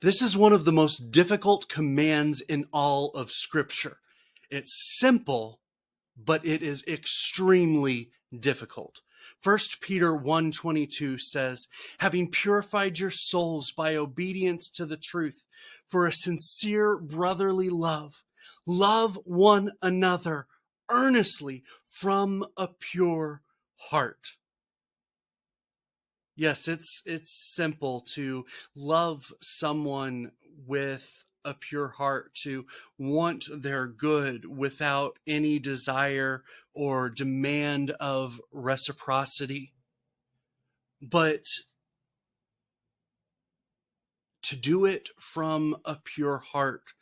This is one of the most difficult commands in all of Scripture. It's simple, but it is extremely difficult. 1 Peter 1:22 says, having purified your souls by obedience to the truth for a sincere brotherly love, love one another earnestly from a pure heart. Yes, it's simple to love someone with a pure heart, to want their good without any desire or demand of reciprocity. But to do it from a pure heart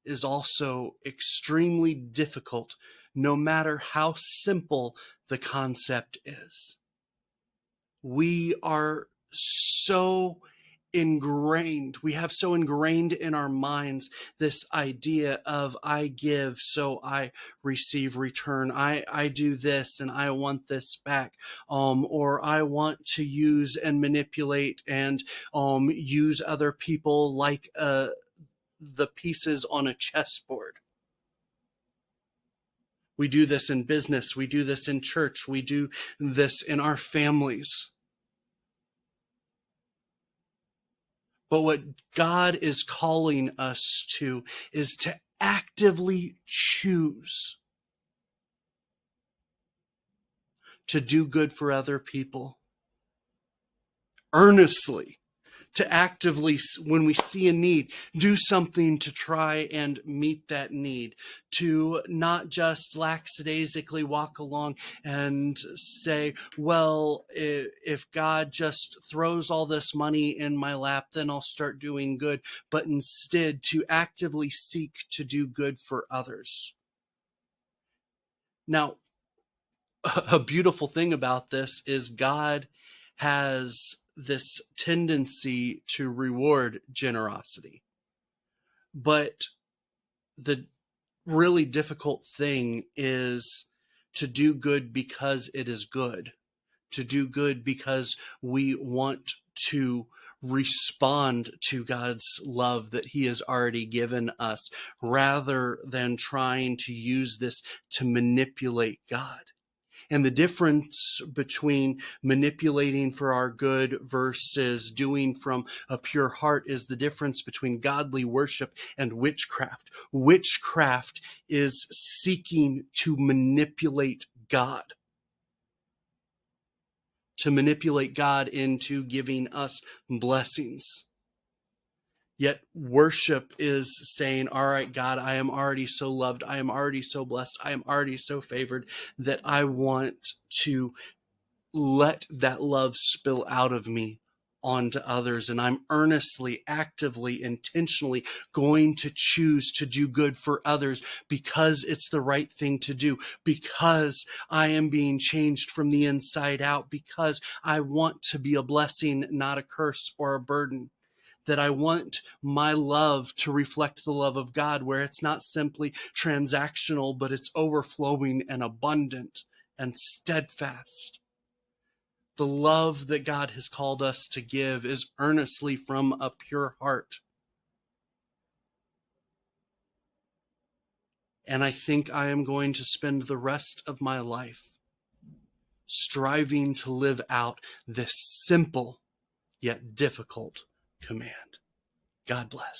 is also extremely difficult, no matter how simple the concept is. We are so ingrained, we have so ingrained in our minds this idea of I give, so I receive return. I do this and I want this back. Or I want to use and manipulate and use other people like the pieces on a chessboard. We do this in business. We do this in church. We do this in our families. But what God is calling us to is to actively choose to do good for other people. Earnestly. To actively, when we see a need, do something to try and meet that need. To not just lackadaisically walk along and say, well, if God just throws all this money in my lap, then I'll start doing good. But instead, to actively seek to do good for others. Now, a beautiful thing about this is God has this tendency to reward generosity. But the really difficult thing is to do good because it is good, to do good because we want to respond to God's love that he has already given us, rather than trying to use this to manipulate God. And the difference between manipulating for our good versus doing from a pure heart is the difference between godly worship and witchcraft. Witchcraft is seeking to manipulate God. To manipulate God into giving us blessings. Yet worship is saying, all right, God, I am already so loved. I am already so blessed. I am already so favored that I want to let that love spill out of me onto others. And I'm earnestly, actively, intentionally going to choose to do good for others because it's the right thing to do, because I am being changed from the inside out, because I want to be a blessing, not a curse or a burden. That I want my love to reflect the love of God, where it's not simply transactional, but it's overflowing and abundant and steadfast. The love that God has called us to give is earnestly from a pure heart. And I think I am going to spend the rest of my life striving to live out this simple yet difficult command. God bless.